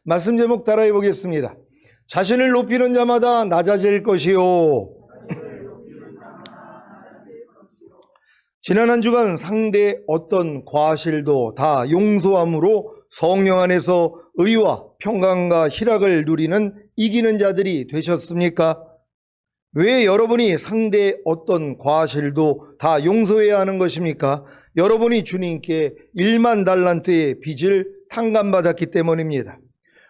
말씀 제목 따라해 보겠습니다. 자신을 높이는 자마다 낮아질 것이요. 지난 한 주간 상대 어떤 과실도 다 용서함으로 성령 안에서 의와 평강과 희락을 누리는 이기는 자들이 되셨습니까? 왜 여러분이 상대 어떤 과실도 다 용서해야 하는 것입니까? 여러분이 주님께 1만 달란트의 빚을 탕감받았기 때문입니다.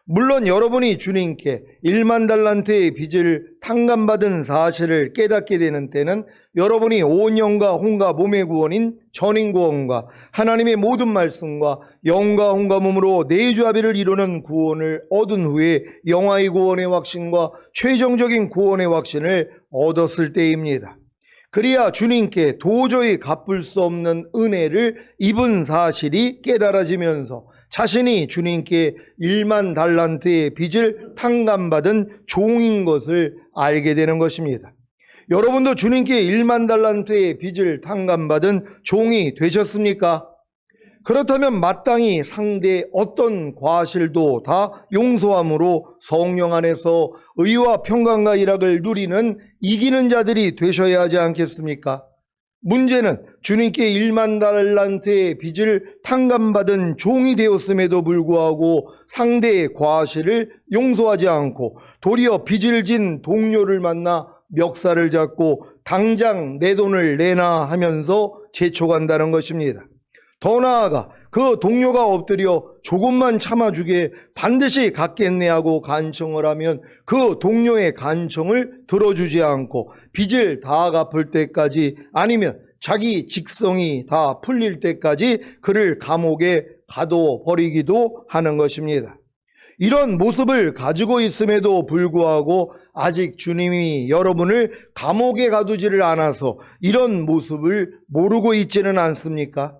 물론 여러분이 주님께 1만 달란트의 빚을 탕감받은 사실을 깨닫게 되는 때는 여러분이 온 영과 혼과 몸의 구원인 전인구원과 하나님의 모든 말씀과 영과 혼과 몸으로 내주합의를 이루는 구원을 얻은 후에 영화의 구원의 확신과 최종적인 구원의 확신을 얻었을 때입니다. 그래야 주님께 도저히 갚을 수 없는 은혜를 입은 사실이 깨달아지면서 자신이 주님께 1만 달란트의 빚을 탕감받은 종인 것을 알게 되는 것입니다. 여러분도 주님께 1만 달란트의 빚을 탕감받은 종이 되셨습니까? 그렇다면 마땅히 상대 어떤 과실도 다 용서함으로 성령 안에서 의와 평강과 희락을 누리는 이기는 자들이 되셔야 하지 않겠습니까? 문제는 주님께 1만 달란트의 빚을 탕감받은 종이 되었음에도 불구하고 상대의 과실을 용서하지 않고 도리어 빚을 진 동료를 만나 멱살을 잡고 당장 내 돈을 내놔 하면서 재촉한다는 것입니다. 더 나아가 그 동료가 엎드려 조금만 참아주게 반드시 갚겠네 하고 간청을 하면 그 동료의 간청을 들어주지 않고 빚을 다 갚을 때까지 아니면 자기 직성이 다 풀릴 때까지 그를 감옥에 가둬 버리기도 하는 것입니다. 이런 모습을 가지고 있음에도 불구하고 아직 주님이 여러분을 감옥에 가두지를 않아서 이런 모습을 모르고 있지는 않습니까?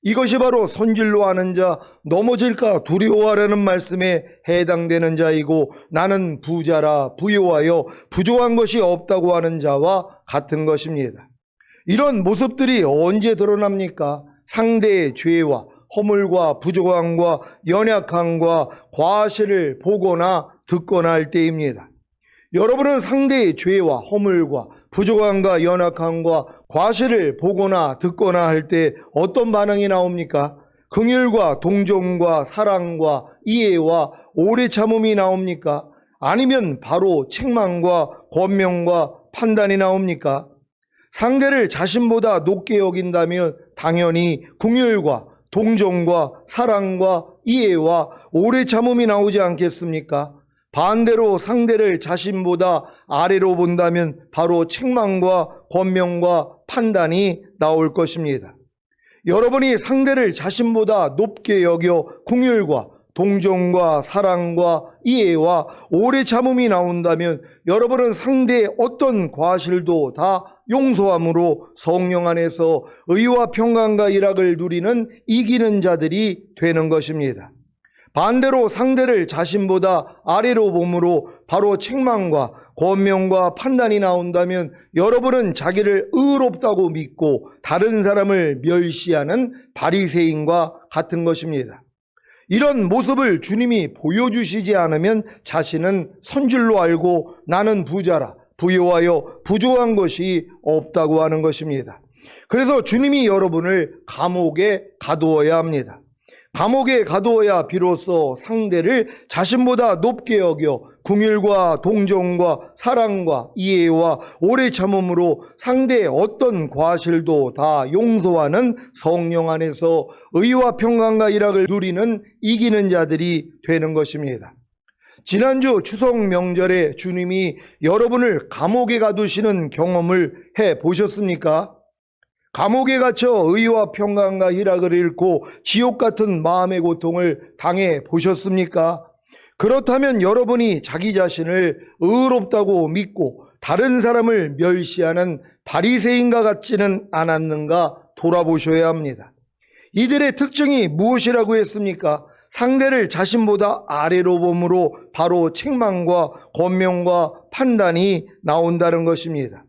이것이 바로 손질로 하는 자, 넘어질까 두려워하라는 말씀에 해당되는 자이고 나는 부자라 부요하여 부족한 것이 없다고 하는 자와 같은 것입니다. 이런 모습들이 언제 드러납니까? 상대의 죄와 허물과 부족함과 연약함과 과실을 보거나 듣거나 할 때입니다. 여러분은 상대의 죄와 허물과 부족함과 연약함과 과실을 보거나 듣거나 할 때 어떤 반응이 나옵니까? 긍휼과 동정과 사랑과 이해와 오래 참음이 나옵니까? 아니면 바로 책망과 권명과 판단이 나옵니까? 상대를 자신보다 높게 여긴다면 당연히 긍휼과 동정과 사랑과 이해와 오래 참음이 나오지 않겠습니까? 반대로 상대를 자신보다 아래로 본다면 바로 책망과 권명과 판단이 나올 것입니다. 여러분이 상대를 자신보다 높게 여겨 긍휼과 동정과 사랑과 이해와 오래 참음이 나온다면 여러분은 상대의 어떤 과실도 다 용서함으로 성령 안에서 의와 평강과 희락을 누리는 이기는 자들이 되는 것입니다. 반대로 상대를 자신보다 아래로 봄으로 바로 책망과 권명과 판단이 나온다면 여러분은 자기를 의롭다고 믿고 다른 사람을 멸시하는 바리새인과 같은 것입니다. 이런 모습을 주님이 보여주시지 않으면 자신은 선줄로 알고 나는 부자라 부요하여 부족한 것이 없다고 하는 것입니다. 그래서 주님이 여러분을 감옥에 가두어야 합니다. 감옥에 가두어야 비로소 상대를 자신보다 높게 여겨 긍휼과 동정과 사랑과 이해와 오래 참음으로 상대의 어떤 과실도 다 용서하는 성령 안에서 의와 평강과 희락을 누리는 이기는 자들이 되는 것입니다. 지난주 추석 명절에 주님이 여러분을 감옥에 가두시는 경험을 해 보셨습니까? 감옥에 갇혀 의와 평강과 희락을 잃고 지옥 같은 마음의 고통을 당해 보셨습니까? 그렇다면 여러분이 자기 자신을 의롭다고 믿고 다른 사람을 멸시하는 바리새인과 같지는 않았는가 돌아보셔야 합니다. 이들의 특징이 무엇이라고 했습니까? 상대를 자신보다 아래로 봄으로 바로 책망과 권명과 판단이 나온다는 것입니다.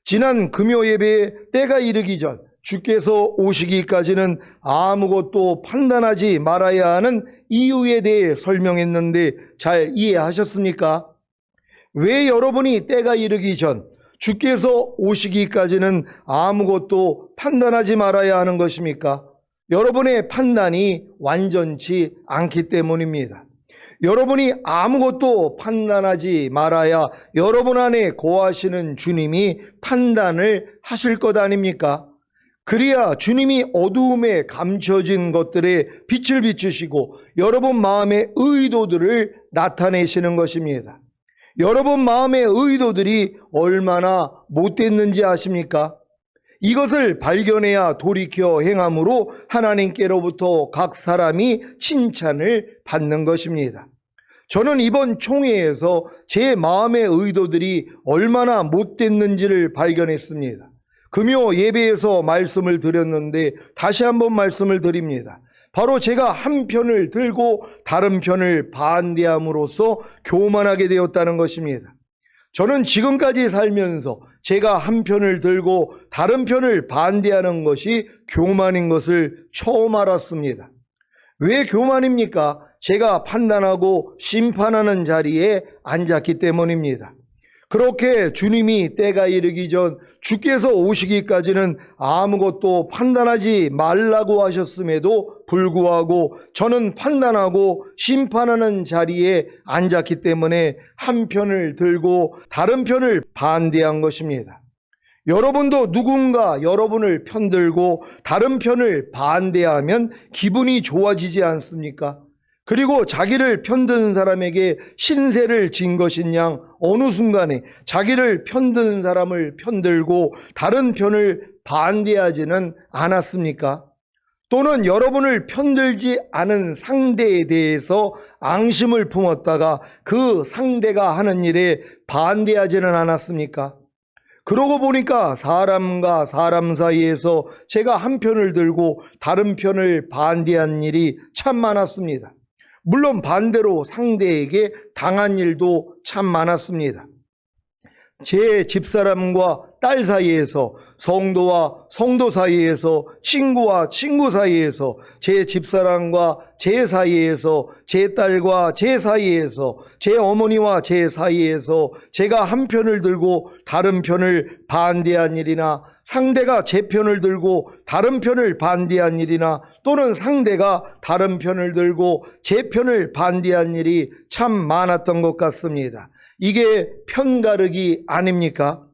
지난 금요 예배에 때가 이르기 전 주께서 오시기까지는 아무것도 판단하지 말아야 하는 이유에 대해 설명했는데 잘 이해하셨습니까? 왜 여러분이 때가 이르기 전 주께서 오시기까지는 아무것도 판단하지 말아야 하는 것입니까? 여러분의 판단이 완전치 않기 때문입니다. 여러분이 아무것도 판단하지 말아야 여러분 안에 거하시는 주님이 판단을 하실 것 아닙니까? 그래야 주님이 어두움에 감춰진 것들에 빛을 비추시고 여러분 마음의 의도들을 나타내시는 것입니다. 여러분 마음의 의도들이 얼마나 못됐는지 아십니까? 이것을 발견해야 돌이켜 행함으로 하나님께로부터 각 사람이 칭찬을 받는 것입니다. 저는 이번 총회에서 제 마음의 의도들이 얼마나 못됐는지를 발견했습니다. 금요 예배에서 말씀을 드렸는데 다시 한번 말씀을 드립니다. 바로 제가 한 편을 들고 다른 편을 반대함으로써 교만하게 되었다는 것입니다. 저는 지금까지 살면서 제가 한 편을 들고 다른 편을 반대하는 것이 교만인 것을 처음 알았습니다. 왜 교만입니까? 제가 판단하고 심판하는 자리에 앉았기 때문입니다. 그렇게 주님이 때가 이르기 전 주께서 오시기까지는 아무것도 판단하지 말라고 하셨음에도 불구하고 저는 판단하고 심판하는 자리에 앉았기 때문에 한 편을 들고 다른 편을 반대한 것입니다. 여러분도 누군가 여러분을 편들고 다른 편을 반대하면 기분이 좋아지지 않습니까? 그리고 자기를 편드는 사람에게 신세를 진 것인 양 어느 순간에 자기를 편드는 사람을 편들고 다른 편을 반대하지는 않았습니까? 또는 여러분을 편들지 않은 상대에 대해서 앙심을 품었다가 그 상대가 하는 일에 반대하지는 않았습니까? 그러고 보니까 사람과 사람 사이에서 제가 한 편을 들고 다른 편을 반대한 일이 참 많았습니다. 물론 반대로 상대에게 당한 일도 참 많았습니다. 제 집사람과 딸 사이에서, 성도와 성도 사이에서, 친구와 친구 사이에서, 제 집사람과 제 사이에서, 제 딸과 제 사이에서, 제 어머니와 제 사이에서 제가 한 편을 들고 다른 편을 반대한 일이나 상대가 제 편을 들고 다른 편을 반대한 일이나 또는 상대가 다른 편을 들고 제 편을 반대한 일이 참 많았던 것 같습니다. 이게 편가르기 아닙니까?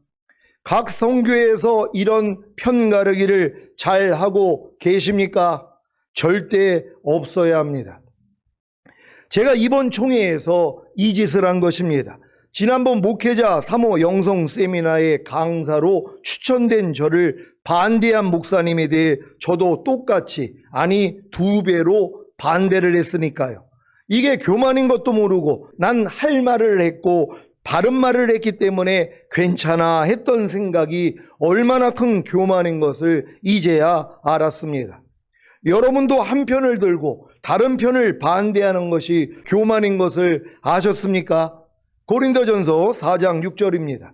각 성교에서 이런 편가르기를 잘 하고 계십니까? 절대 없어야 합니다. 제가 이번 총회에서 이 짓을 한 것입니다. 지난번 목회자 3호 영성 세미나의 강사로 추천된 저를 반대한 목사님에 대해 저도 똑같이, 아니 2배로 반대를 했으니까요. 이게 교만인 것도 모르고 난 할 말을 했고 바른 말을 했기 때문에 괜찮아 했던 생각이 얼마나 큰 교만인 것을 이제야 알았습니다. 여러분도 한 편을 들고 다른 편을 반대하는 것이 교만인 것을 아셨습니까? 고린도전서 4장 6절입니다.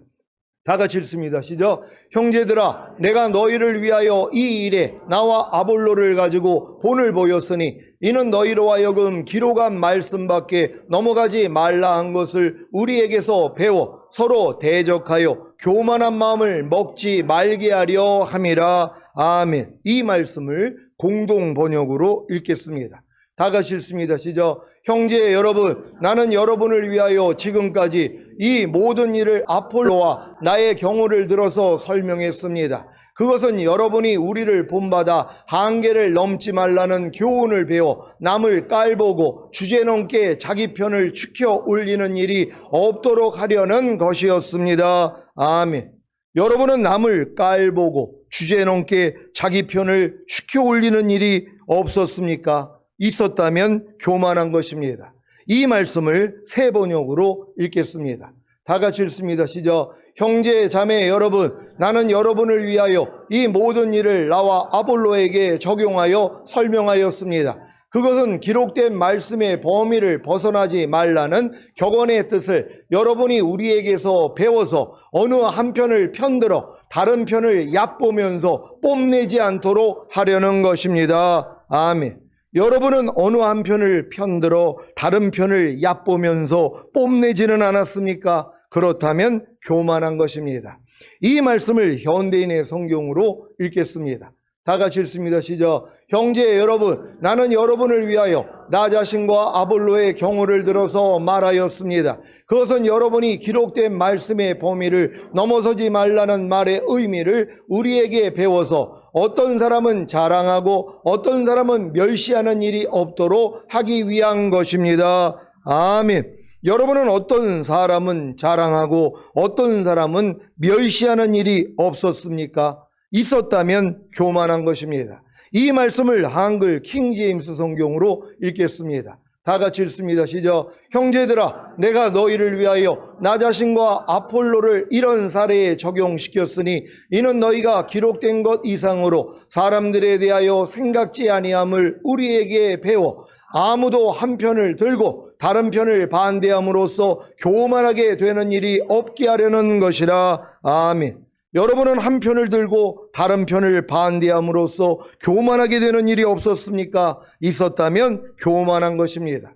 다 같이 읽습니다. 시작. 형제들아, 내가 너희를 위하여 이 일에 나와 아볼로를 가지고 본을 보였으니 이는 너희로 하여금 기록한 말씀밖에 넘어가지 말라 한 것을 우리에게서 배워 서로 대적하여 교만한 마음을 먹지 말게 하려 함이라. 아멘. 이 말씀을 공동 번역으로 읽겠습니다. 다 같이 읽습니다. 시작. 형제 여러분, 나는 여러분을 위하여 지금까지 이 모든 일을 아폴로와 나의 경우를 들어서 설명했습니다. 그것은 여러분이 우리를 본받아 한계를 넘지 말라는 교훈을 배워 남을 깔보고 주제넘게 자기 편을 추켜 올리는 일이 없도록 하려는 것이었습니다. 아멘. 여러분은 남을 깔보고 주제넘게 자기 편을 추켜 올리는 일이 없었습니까? 있었다면 교만한 것입니다. 이 말씀을 새 번역으로 읽겠습니다. 다 같이 읽습니다. 시작. 형제 자매 여러분, 나는 여러분을 위하여 이 모든 일을 나와 아볼로에게 적용하여 설명하였습니다. 그것은 기록된 말씀의 범위를 벗어나지 말라는 격언의 뜻을 여러분이 우리에게서 배워서 어느 한편을 편들어 다른 편을 얕보면서 뽐내지 않도록 하려는 것입니다. 아멘. 여러분은 어느 한 편을 편들어 다른 편을 얕보면서 뽐내지는 않았습니까? 그렇다면 교만한 것입니다. 이 말씀을 현대인의 성경으로 읽겠습니다. 다 같이 읽습니다. 시작. 형제 여러분, 나는 여러분을 위하여 나 자신과 아볼로의 경우를 들어서 말하였습니다. 그것은 여러분이 기록된 말씀의 범위를 넘어서지 말라는 말의 의미를 우리에게 배워서 어떤 사람은 자랑하고 어떤 사람은 멸시하는 일이 없도록 하기 위한 것입니다. 아멘. 여러분은 어떤 사람은 자랑하고 어떤 사람은 멸시하는 일이 없었습니까? 있었다면 교만한 것입니다. 이 말씀을 한글 킹제임스 성경으로 읽겠습니다. 다 같이 읽습니다. 시작. 형제들아, 내가 너희를 위하여 나 자신과 아폴로를 이런 사례에 적용시켰으니 이는 너희가 기록된 것 이상으로 사람들에 대하여 생각지 아니함을 우리에게 배워 아무도 한 편을 들고 다른 편을 반대함으로써 교만하게 되는 일이 없게 하려는 것이라. 아멘. 여러분은 한 편을 들고 다른 편을 반대함으로써 교만하게 되는 일이 없었습니까? 있었다면 교만한 것입니다.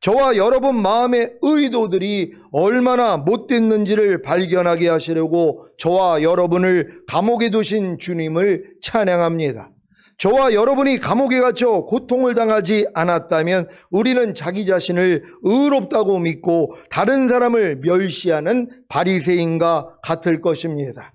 저와 여러분 마음의 의도들이 얼마나 못됐는지를 발견하게 하시려고 저와 여러분을 감옥에 두신 주님을 찬양합니다. 저와 여러분이 감옥에 갇혀 고통을 당하지 않았다면 우리는 자기 자신을 의롭다고 믿고 다른 사람을 멸시하는 바리새인과 같을 것입니다.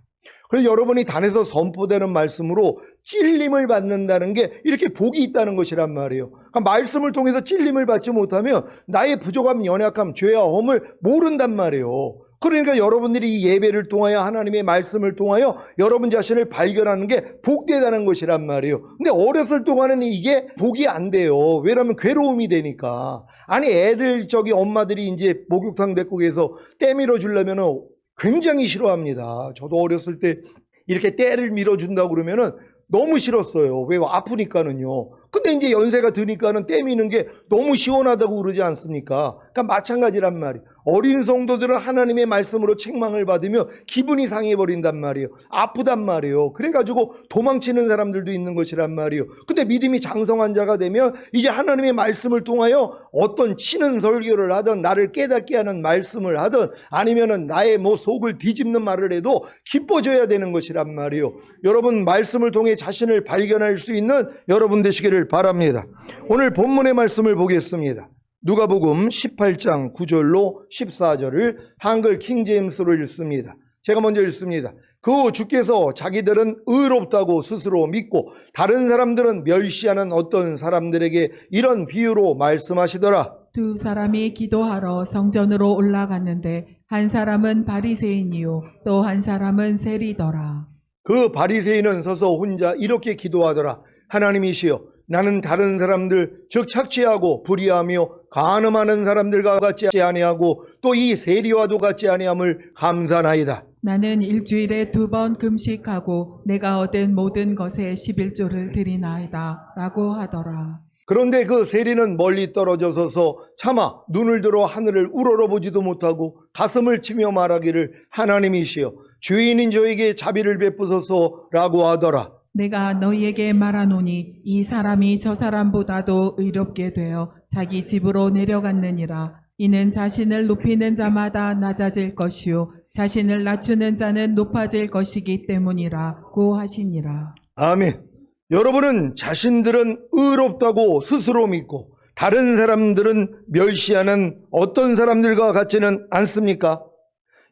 그래서 여러분이 단에서 선포되는 말씀으로 찔림을 받는다는 게 이렇게 복이 있다는 것이란 말이에요. 그러니까 말씀을 통해서 찔림을 받지 못하면 나의 부족함, 연약함, 죄와 험을 모른단 말이에요. 그러니까 여러분들이 이 예배를 통하여 하나님의 말씀을 통하여 여러분 자신을 발견하는 게 복되다는 것이란 말이에요. 근데 어렸을 동안은 이게 복이 안 돼요. 왜냐하면 괴로움이 되니까. 아니 애들 엄마들이 이제 목욕탕 데리고에서 때 밀어주려면은 굉장히 싫어합니다. 저도 어렸을 때 이렇게 때를 밀어준다고 그러면은 너무 싫었어요. 왜? 아프니까는요. 근데 이제 연세가 드니까는 때 미는 게 너무 시원하다고 그러지 않습니까? 그러니까 마찬가지란 말이에요. 어린 성도들은 하나님의 말씀으로 책망을 받으며 기분이 상해버린단 말이에요. 아프단 말이에요. 그래가지고 도망치는 사람들도 있는 것이란 말이에요. 근데 믿음이 장성한 자가 되면 이제 하나님의 말씀을 통하여 어떤 치는 설교를 하든 나를 깨닫게 하는 말씀을 하든 아니면은 나의 속을 뒤집는 말을 해도 기뻐져야 되는 것이란 말이에요. 여러분 말씀을 통해 자신을 발견할 수 있는 여러분 되시기를 바랍니다. 오늘 본문의 말씀을 보겠습니다. 누가복음 18장 9절로 14절을 한글 킹제임스로 읽습니다. 제가 먼저 읽습니다. 그 후 주께서 자기들은 의롭다고 스스로 믿고 다른 사람들은 멸시하는 어떤 사람들에게 이런 비유로 말씀하시더라. 두 사람이 기도하러 성전으로 올라갔는데 한 사람은 바리새인이요 또 한 사람은 세리더라. 그 바리새인은 서서 혼자 이렇게 기도하더라. 하나님이시여, 나는 다른 사람들 즉 착취하고 불의하며 간음하는 사람들과 같지 아니하고 또 이 세리와도 같지 아니함을 감사나이다. 나는 일주일에 2번 금식하고 내가 얻은 모든 것에 11조를 드리나이다 라고 하더라. 그런데 그 세리는 멀리 떨어져 서서 차마 눈을 들어 하늘을 우러러보지도 못하고 가슴을 치며 말하기를 하나님이시여 죄인인 저에게 자비를 베푸소서라고 하더라. 내가 너희에게 말하노니 이 사람이 저 사람보다도 의롭게 되어 자기 집으로 내려갔느니라. 이는 자신을 높이는 자마다 낮아질 것이요 자신을 낮추는 자는 높아질 것이기 때문이라고 하시니라. 아멘. 여러분은 자신들은 의롭다고 스스로 믿고 다른 사람들은 멸시하는 어떤 사람들과 같지는 않습니까?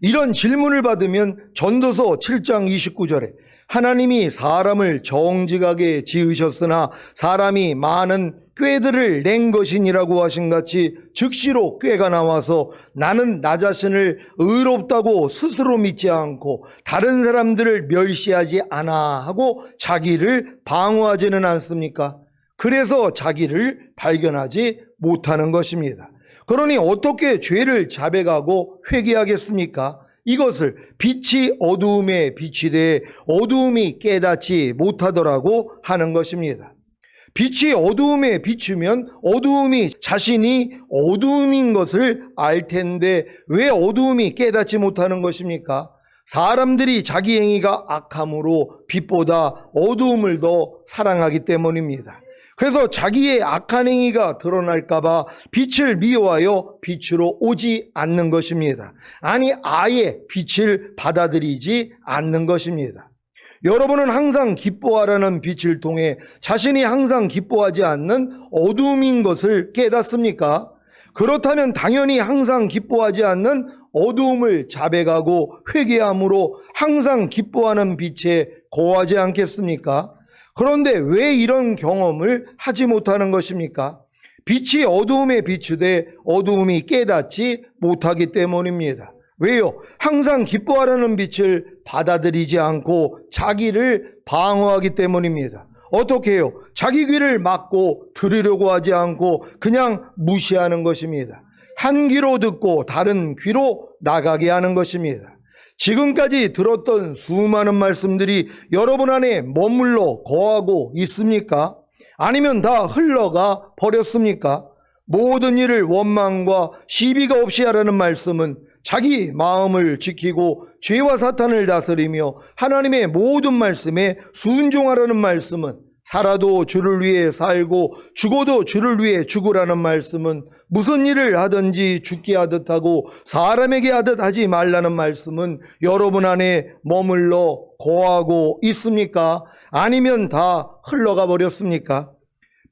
이런 질문을 받으면 전도서 7장 29절에 하나님이 사람을 정직하게 지으셨으나 사람이 많은 꾀들을 낸 것이니라고 하신 같이 즉시로 꾀가 나와서 나는 나 자신을 의롭다고 스스로 믿지 않고 다른 사람들을 멸시하지 않아 하고 자기를 방어하지는 않습니까? 그래서 자기를 발견하지 못하는 것입니다. 그러니 어떻게 죄를 자백하고 회개하겠습니까? 이것을 빛이 어두움에 비치되 어두움이 깨닫지 못하더라고 하는 것입니다. 빛이 어두움에 비추면 어두움이 자신이 어두움인 것을 알 텐데 왜 어두움이 깨닫지 못하는 것입니까? 사람들이 자기 행위가 악함으로 빛보다 어두움을 더 사랑하기 때문입니다. 그래서 자기의 악한 행위가 드러날까봐 빛을 미워하여 빛으로 오지 않는 것입니다. 아니, 아예 빛을 받아들이지 않는 것입니다. 여러분은 항상 기뻐하라는 빛을 통해 자신이 항상 기뻐하지 않는 어두움인 것을 깨닫습니까? 그렇다면 당연히 항상 기뻐하지 않는 어두움을 자백하고 회개함으로 항상 기뻐하는 빛에 거하지 않겠습니까? 그런데 왜 이런 경험을 하지 못하는 것입니까? 빛이 어두움에 비추되 어두움이 깨닫지 못하기 때문입니다. 왜요? 항상 기뻐하라는 빛을 받아들이지 않고 자기를 방어하기 때문입니다. 어떻게 해요? 자기 귀를 막고 들으려고 하지 않고 그냥 무시하는 것입니다. 한 귀로 듣고 다른 귀로 나가게 하는 것입니다. 지금까지 들었던 수많은 말씀들이 여러분 안에 머물러 거하고 있습니까? 아니면 다 흘러가 버렸습니까? 모든 일을 원망과 시비가 없이 하라는 말씀은 자기 마음을 지키고 죄와 사탄을 다스리며 하나님의 모든 말씀에 순종하라는 말씀은 살아도 주를 위해 살고 죽어도 주를 위해 죽으라는 말씀은 무슨 일을 하든지 죽게 하듯 하고 사람에게 하듯 하지 말라는 말씀은 여러분 안에 머물러 거하고 있습니까? 아니면 다 흘러가 버렸습니까?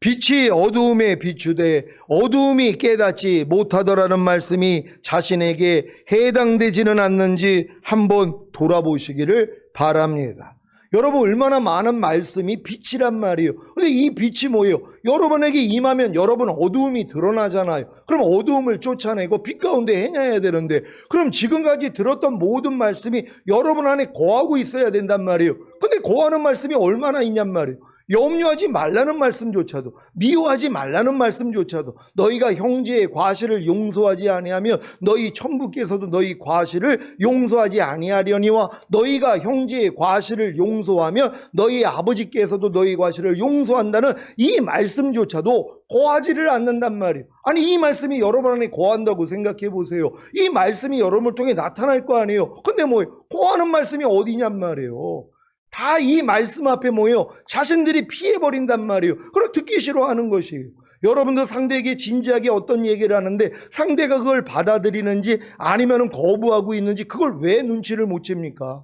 빛이 어두움에 비추되 어두움이 깨닫지 못하더라는 말씀이 자신에게 해당되지는 않는지 한번 돌아보시기를 바랍니다. 여러분, 얼마나 많은 말씀이 빛이란 말이에요. 근데 이 빛이 뭐예요? 여러분에게 임하면 여러분 어두움이 드러나잖아요. 그럼 어두움을 쫓아내고 빛 가운데 행해야 되는데, 그럼 지금까지 들었던 모든 말씀이 여러분 안에 거하고 있어야 된단 말이에요. 근데 거하는 말씀이 얼마나 있냔 말이에요. 염려하지 말라는 말씀조차도, 미워하지 말라는 말씀조차도, 너희가 형제의 과실을 용서하지 아니하면 너희 천부께서도 너희 과실을 용서하지 아니하려니와 너희가 형제의 과실을 용서하면 너희 아버지께서도 너희 과실을 용서한다는 이 말씀조차도 거하지를 않는단 말이에요. 아니, 이 말씀이 여러분 안에 거한다고 생각해 보세요. 이 말씀이 여러분을 통해 나타날 거 아니에요. 근데 뭐예요? 거하는 말씀이 어디냔 말이에요. 다 이 말씀 앞에 모여 자신들이 피해버린단 말이에요. 그럼 듣기 싫어하는 것이에요. 여러분도 상대에게 진지하게 어떤 얘기를 하는데 상대가 그걸 받아들이는지 아니면 거부하고 있는지 그걸 왜 눈치를 못 챕니까?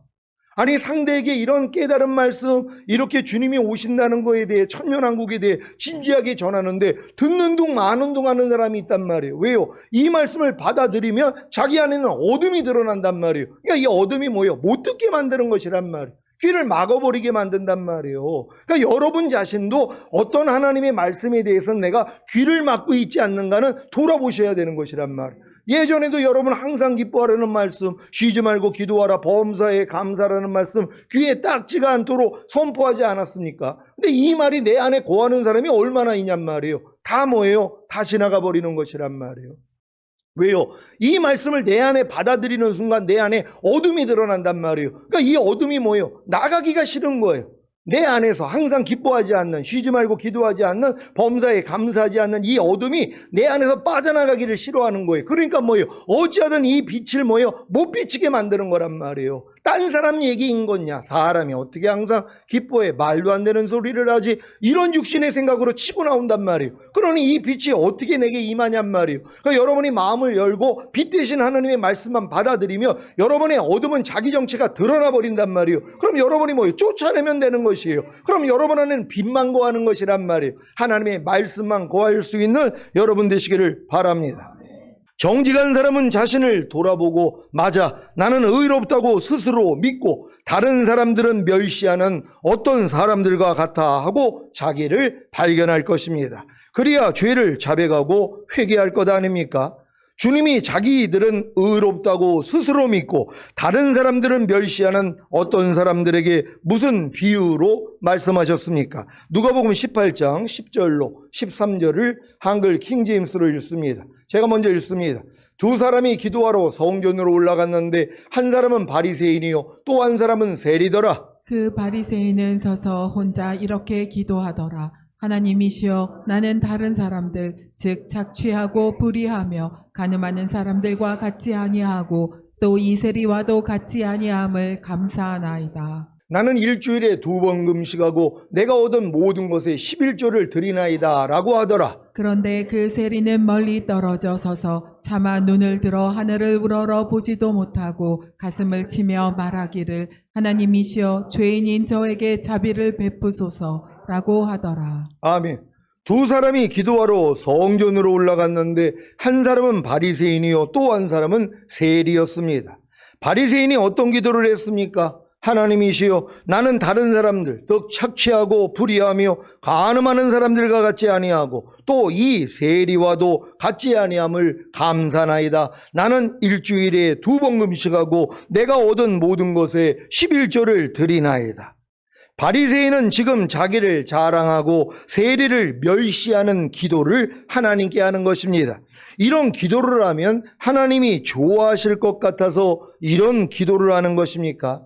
아니, 상대에게 이런 깨달은 말씀, 이렇게 주님이 오신다는 거에 대해, 천년왕국에 대해 진지하게 전하는데 듣는 둥 마는 둥 하는 사람이 있단 말이에요. 왜요? 이 말씀을 받아들이면 자기 안에는 어둠이 드러난단 말이에요. 그러니까 이 어둠이 뭐예요? 못 듣게 만드는 것이란 말이에요. 귀를 막아버리게 만든단 말이에요. 그러니까 여러분 자신도 어떤 하나님의 말씀에 대해서는 내가 귀를 막고 있지 않는가는 돌아보셔야 되는 것이란 말이에요. 예전에도 여러분 항상 기뻐하라는 말씀, 쉬지 말고 기도하라, 범사에 감사라는 말씀 귀에 딱지가 않도록 선포하지 않았습니까? 근데 이 말이 내 안에 거하는 사람이 얼마나 있냔 말이에요. 다 뭐예요? 다 지나가 버리는 것이란 말이에요. 왜요? 이 말씀을 내 안에 받아들이는 순간 내 안에 어둠이 드러난단 말이에요. 그러니까 이 어둠이 뭐예요? 나가기가 싫은 거예요. 내 안에서 항상 기뻐하지 않는, 쉬지 말고 기도하지 않는, 범사에 감사하지 않는 이 어둠이 내 안에서 빠져나가기를 싫어하는 거예요. 그러니까 뭐예요? 어찌하든 이 빛을 뭐예요? 못 비치게 만드는 거란 말이에요. 딴 사람 얘기인 거냐? 사람이 어떻게 항상 기뻐해? 말도 안 되는 소리를 하지? 이런 육신의 생각으로 치고 나온단 말이에요. 그러니 이 빛이 어떻게 내게 임하냔 말이에요. 그러니까 여러분이 마음을 열고 빛 대신 하나님의 말씀만 받아들이며 여러분의 어둠은 자기 정체가 드러나 버린단 말이에요. 그럼 여러분이 뭐예요? 쫓아내면 되는 것이에요. 그럼 여러분 안에는 빛만 거하는 것이란 말이에요. 하나님의 말씀만 거할 수 있는 여러분 되시기를 바랍니다. 정직한 사람은 자신을 돌아보고 맞아, 나는 의롭다고 스스로 믿고 다른 사람들은 멸시하는 어떤 사람들과 같아 하고 자기를 발견할 것입니다. 그래야 죄를 자백하고 회개할 것 아닙니까? 주님이 자기들은 의롭다고 스스로 믿고 다른 사람들은 멸시하는 어떤 사람들에게 무슨 비유로 말씀하셨습니까? 누가복음 18장 10절로 13절을 한글 킹제임스로 읽습니다. 제가 먼저 읽습니다. 두 사람이 기도하러 성전으로 올라갔는데 한 사람은 바리새인이요 또 한 사람은 세리더라. 그 바리새인은 서서 혼자 이렇게 기도하더라. 하나님이시여, 나는 다른 사람들 즉 착취하고 불의하며 간음하는 사람들과 같지 아니하고 또 이 세리와도 같지 아니함을 감사하나이다. 나는 일주일에 2번 금식하고 내가 얻은 모든 것에 11조를 드리나이다 라고 하더라. 그런데 그 세리는 멀리 떨어져 서서 차마 눈을 들어 하늘을 우러러 보지도 못하고 가슴을 치며 말하기를 하나님이시여 죄인인 저에게 자비를 베푸소서라고 하더라. 아멘. 두 사람이 기도하러 성전으로 올라갔는데 한 사람은 바리새인이요 또 한 사람은 세리였습니다. 바리새인이 어떤 기도를 했습니까? 하나님이시여 나는 다른 사람들 더 착취하고 불의하며 간음하는 사람들과 같지 아니하고 또 이 세리와도 같지 아니함을 감사나이다. 나는 일주일에 2번 금식하고 내가 얻은 모든 것에 11조를 드리나이다. 바리새인은 지금 자기를 자랑하고 세리를 멸시하는 기도를 하나님께 하는 것입니다. 이런 기도를 하면 하나님이 좋아하실 것 같아서 이런 기도를 하는 것입니까?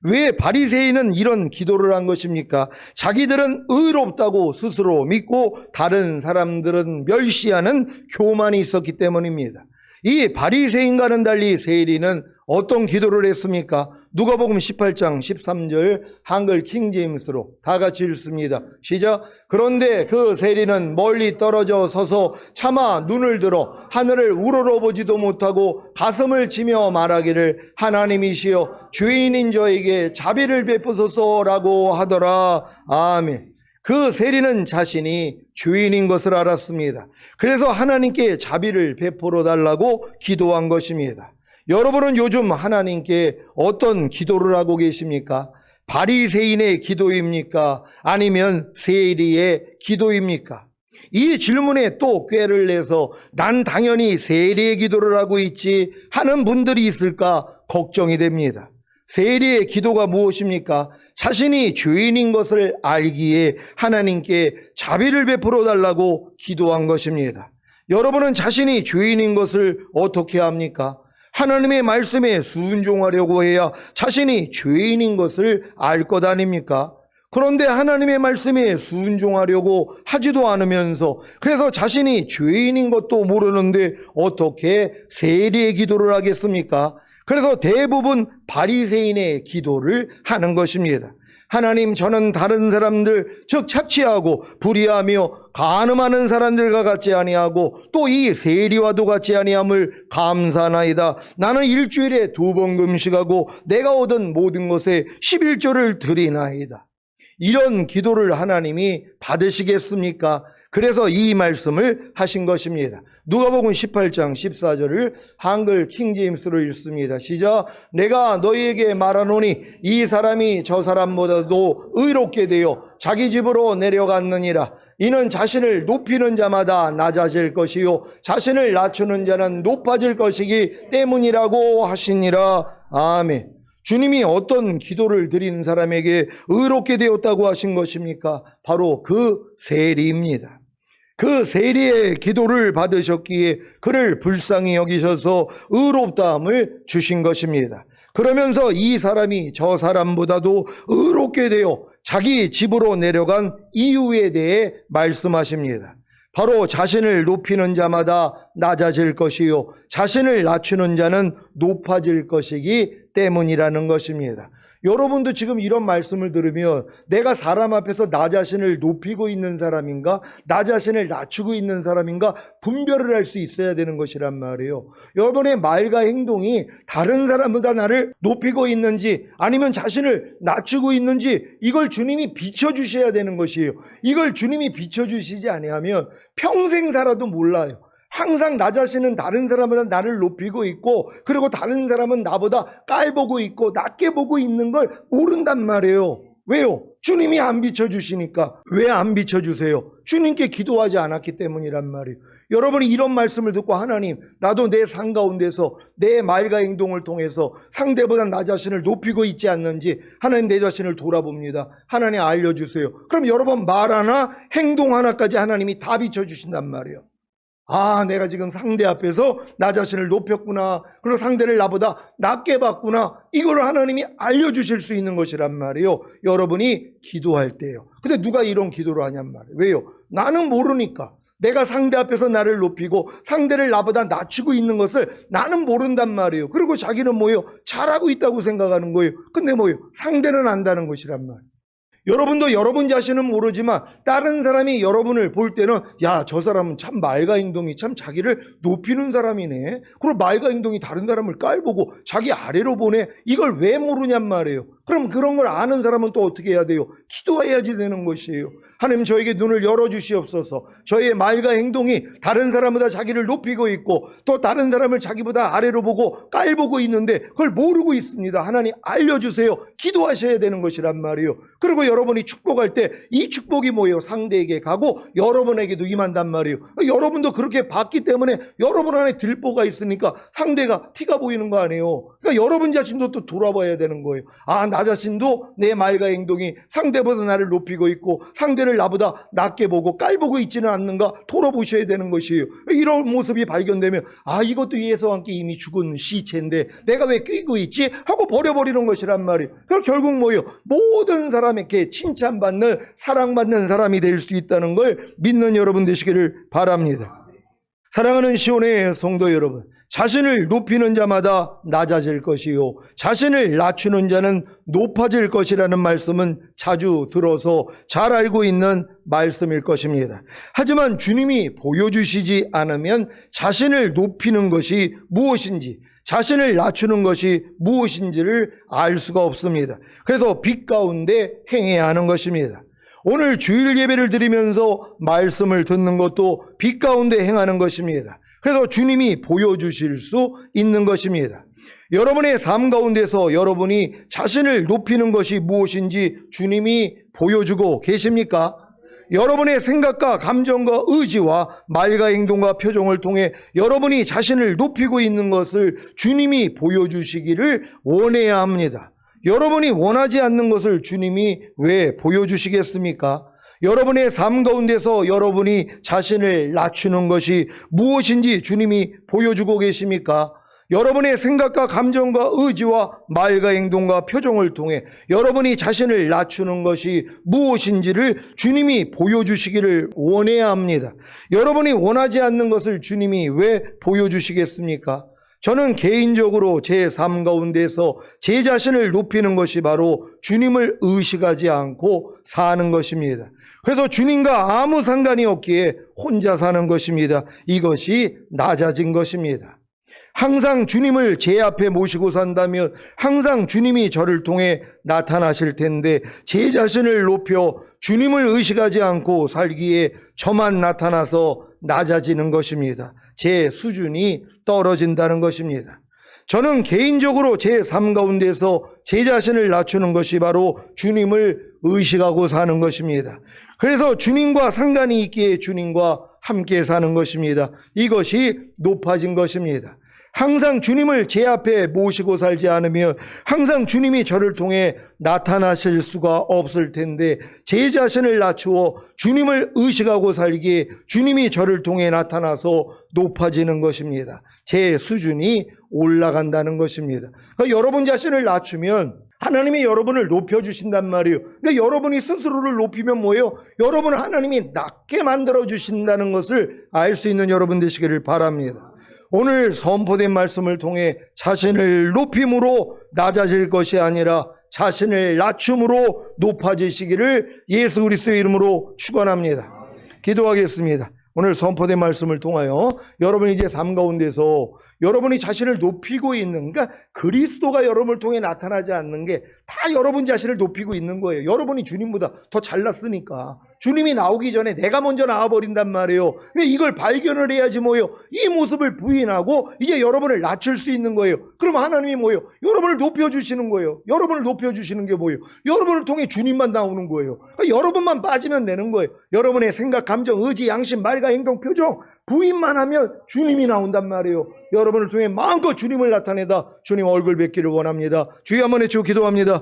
왜 바리새인은 이런 기도를 한 것입니까? 자기들은 의롭다고 스스로 믿고 다른 사람들은 멸시하는 교만이 있었기 때문입니다. 이 바리새인과는 달리 세리는 어떤 기도를 했습니까? 누가복음 18장 13절 한글 킹제임스로 다 같이 읽습니다. 시작. 그런데 그 세리는 멀리 떨어져 서서 차마 눈을 들어 하늘을 우러러보지도 못하고 가슴을 치며 말하기를 하나님이시여 죄인인 저에게 자비를 베푸소서라고 하더라. 아멘. 그 세리는 자신이 죄인인 것을 알았습니다. 그래서 하나님께 자비를 베풀어 달라고 기도한 것입니다. 여러분은 요즘 하나님께 어떤 기도를 하고 계십니까? 바리새인의 기도입니까? 아니면 세리의 기도입니까? 이 질문에 또 꾀를 내서 난 당연히 세리의 기도를 하고 있지 하는 분들이 있을까 걱정이 됩니다. 세리의 기도가 무엇입니까? 자신이 죄인인 것을 알기에 하나님께 자비를 베풀어 달라고 기도한 것입니다. 여러분은 자신이 죄인인 것을 어떻게 합니까? 하나님의 말씀에 순종하려고 해야 자신이 죄인인 것을 알 것 아닙니까? 그런데 하나님의 말씀에 순종하려고 하지도 않으면서 그래서 자신이 죄인인 것도 모르는데 어떻게 세리의 기도를 하겠습니까? 그래서 대부분 바리새인의 기도를 하는 것입니다. 하나님, 저는 다른 사람들 즉 착취하고 불의하며 간음하는 사람들과 같지 아니하고 또 이 세리와도 같지 아니함을 감사나이다. 나는 일주일에 2번 금식하고 내가 얻은 모든 것에 11조를 드리나이다. 이런 기도를 하나님이 받으시겠습니까? 그래서 이 말씀을 하신 것입니다. 누가복음 18장 14절을 한글 킹제임스로 읽습니다. 시작. 내가 너희에게 말하노니 이 사람이 저 사람보다도 의롭게 되어 자기 집으로 내려갔느니라. 이는 자신을 높이는 자마다 낮아질 것이요 자신을 낮추는 자는 높아질 것이기 때문이라고 하시니라. 아멘. 주님이 어떤 기도를 드린 사람에게 의롭게 되었다고 하신 것입니까? 바로 그 세리입니다. 그 세리의 기도를 받으셨기에 그를 불쌍히 여기셔서 의롭다함을 주신 것입니다. 그러면서 이 사람이 저 사람보다도 의롭게 되어 자기 집으로 내려간 이유에 대해 말씀하십니다. 바로 자신을 높이는 자마다 낮아질 것이요 자신을 낮추는 자는 높아질 것이기 때문이라는 것입니다. 여러분도 지금 이런 말씀을 들으면 내가 사람 앞에서 나 자신을 높이고 있는 사람인가 나 자신을 낮추고 있는 사람인가 분별을 할 수 있어야 되는 것이란 말이에요. 여러분의 말과 행동이 다른 사람보다 나를 높이고 있는지 아니면 자신을 낮추고 있는지 이걸 주님이 비춰주셔야 되는 것이에요. 이걸 주님이 비춰주시지 아니하면 평생 살아도 몰라요. 항상 나 자신은 다른 사람보다 나를 높이고 있고 그리고 다른 사람은 나보다 깔보고 있고 낮게 보고 있는 걸 모른단 말이에요. 왜요? 주님이 안 비춰주시니까. 왜 안 비춰주세요? 주님께 기도하지 않았기 때문이란 말이에요. 여러분이 이런 말씀을 듣고 하나님 나도 내 삶 가운데서 내 말과 행동을 통해서 상대보다 나 자신을 높이고 있지 않는지 하나님 내 자신을 돌아봅니다. 하나님 알려주세요. 그럼 여러분 말 하나 행동 하나까지 하나님이 다 비춰주신단 말이에요. 아, 내가 지금 상대 앞에서 나 자신을 높였구나. 그리고 상대를 나보다 낮게 봤구나. 이걸 하나님이 알려주실 수 있는 것이란 말이에요. 여러분이 기도할 때요. 근데 누가 이런 기도를 하냔 말이에요. 왜요? 나는 모르니까. 내가 상대 앞에서 나를 높이고 상대를 나보다 낮추고 있는 것을 나는 모른단 말이에요. 그리고 자기는 뭐예요? 잘하고 있다고 생각하는 거예요. 근데 뭐예요? 상대는 안다는 것이란 말이에요. 여러분도 여러분 자신은 모르지만 다른 사람이 여러분을 볼 때는 야, 저 사람은 참 말과 행동이 참 자기를 높이는 사람이네. 그리고 말과 행동이 다른 사람을 깔보고 자기 아래로 보내. 이걸 왜 모르냔 말이에요. 그럼 그런 걸 아는 사람은 또 어떻게 해야 돼요? 기도해야지 되는 것이에요. 하나님, 저에게 눈을 열어주시옵소서. 저의 말과 행동이 다른 사람보다 자기를 높이고 있고 또 다른 사람을 자기보다 아래로 보고 깔보고 있는데 그걸 모르고 있습니다. 하나님, 알려주세요. 기도하셔야 되는 것이란 말이에요. 그리고 여러분이 축복할 때 이 축복이 뭐예요? 상대에게 가고 여러분에게도 임한단 말이에요. 여러분도 그렇게 봤기 때문에 여러분 안에 들보가 있으니까 상대가 티가 보이는 거 아니에요. 그러니까 여러분 자신도 또 돌아봐야 되는 거예요. 아, 나 자신도 내 말과 행동이 상대보다 나를 높이고 있고 상대를 나보다 낮게 보고 깔보고 있지는 않는가 돌아보셔야 되는 것이에요. 이런 모습이 발견되면 아, 이것도 예수와 함께 이미 죽은 시체인데 내가 왜 끼고 있지? 하고 버려버리는 것이란 말이에요. 그럼 결국 뭐예요? 모든 사람에게 칭찬받는 사랑받는 사람이 될 수 있다는 걸 믿는 여러분 되시기를 바랍니다. 사랑하는 시온의 성도 여러분, 자신을 높이는 자마다 낮아질 것이요 자신을 낮추는 자는 높아질 것이라는 말씀은 자주 들어서 잘 알고 있는 말씀일 것입니다. 하지만 주님이 보여주시지 않으면 자신을 높이는 것이 무엇인지, 자신을 낮추는 것이 무엇인지를 알 수가 없습니다. 그래서 빛 가운데 행해야 하는 것입니다. 오늘 주일 예배를 드리면서 말씀을 듣는 것도 빛 가운데 행하는 것입니다. 그래서 주님이 보여주실 수 있는 것입니다. 여러분의 삶 가운데서 여러분이 자신을 높이는 것이 무엇인지 주님이 보여주고 계십니까? 여러분의 생각과 감정과 의지와 말과 행동과 표정을 통해 여러분이 자신을 높이고 있는 것을 주님이 보여주시기를 원해야 합니다. 여러분이 원하지 않는 것을 주님이 왜 보여주시겠습니까? 여러분의 삶 가운데서 여러분이 자신을 낮추는 것이 무엇인지 주님이 보여주고 계십니까? 여러분의 생각과 감정과 의지와 말과 행동과 표정을 통해 여러분이 자신을 낮추는 것이 무엇인지를 주님이 보여주시기를 원해야 합니다. 여러분이 원하지 않는 것을 주님이 왜 보여주시겠습니까? 저는 개인적으로 제 삶 가운데서 제 자신을 높이는 것이 바로 주님을 의식하지 않고 사는 것입니다. 그래서 주님과 아무 상관이 없기에 혼자 사는 것입니다. 이것이 낮아진 것입니다. 항상 주님을 제 앞에 모시고 산다면 항상 주님이 저를 통해 나타나실 텐데 제 자신을 높여 주님을 의식하지 않고 살기에 저만 나타나서 낮아지는 것입니다. 제 수준이 떨어진다는 것입니다. 저는 개인적으로 제 삶 가운데서 제 자신을 낮추는 것이 바로 주님을 의식하고 사는 것입니다. 그래서 주님과 상관이 있기에 주님과 함께 사는 것입니다. 이것이 높아진 것입니다. 항상 주님을 제 앞에 모시고 살지 않으면 항상 주님이 저를 통해 나타나실 수가 없을 텐데 제 자신을 낮추어 주님을 의식하고 살기에 주님이 저를 통해 나타나서 높아지는 것입니다. 제 수준이 올라간다는 것입니다. 그러니까 여러분 자신을 낮추면 하나님이 여러분을 높여주신단 말이에요. 근데 여러분이 스스로를 높이면 뭐예요? 여러분을 하나님이 낮게 만들어주신다는 것을 알 수 있는 여러분 되시기를 바랍니다. 오늘 선포된 말씀을 통해 자신을 높임으로 낮아질 것이 아니라 자신을 낮춤으로 높아지시기를 예수 그리스도의 이름으로 축원합니다. 기도하겠습니다. 오늘 선포된 말씀을 통하여 여러분이 이제 삶 가운데서 여러분이 자신을 높이고 있는, 그러니까 그리스도가 여러분을 통해 나타나지 않는 게 다 여러분 자신을 높이고 있는 거예요. 여러분이 주님보다 더 잘났으니까. 주님이 나오기 전에 내가 먼저 나와버린단 말이에요. 근데 이걸 발견을 해야지 뭐예요? 이 모습을 부인하고 이제 여러분을 낮출 수 있는 거예요. 그러면 하나님이 뭐예요? 여러분을 높여주시는 거예요. 여러분을 높여주시는 게 뭐예요? 여러분을 통해 주님만 나오는 거예요. 그러니까 여러분만 빠지면 되는 거예요. 여러분의 생각, 감정, 의지, 양심, 말과 행동, 표정 부인만 하면 주님이 나온단 말이에요. 여러분을 통해 마음껏 주님을 나타내다 주님 얼굴 뵙기를 원합니다. 주여 한번 외치고 기도합니다.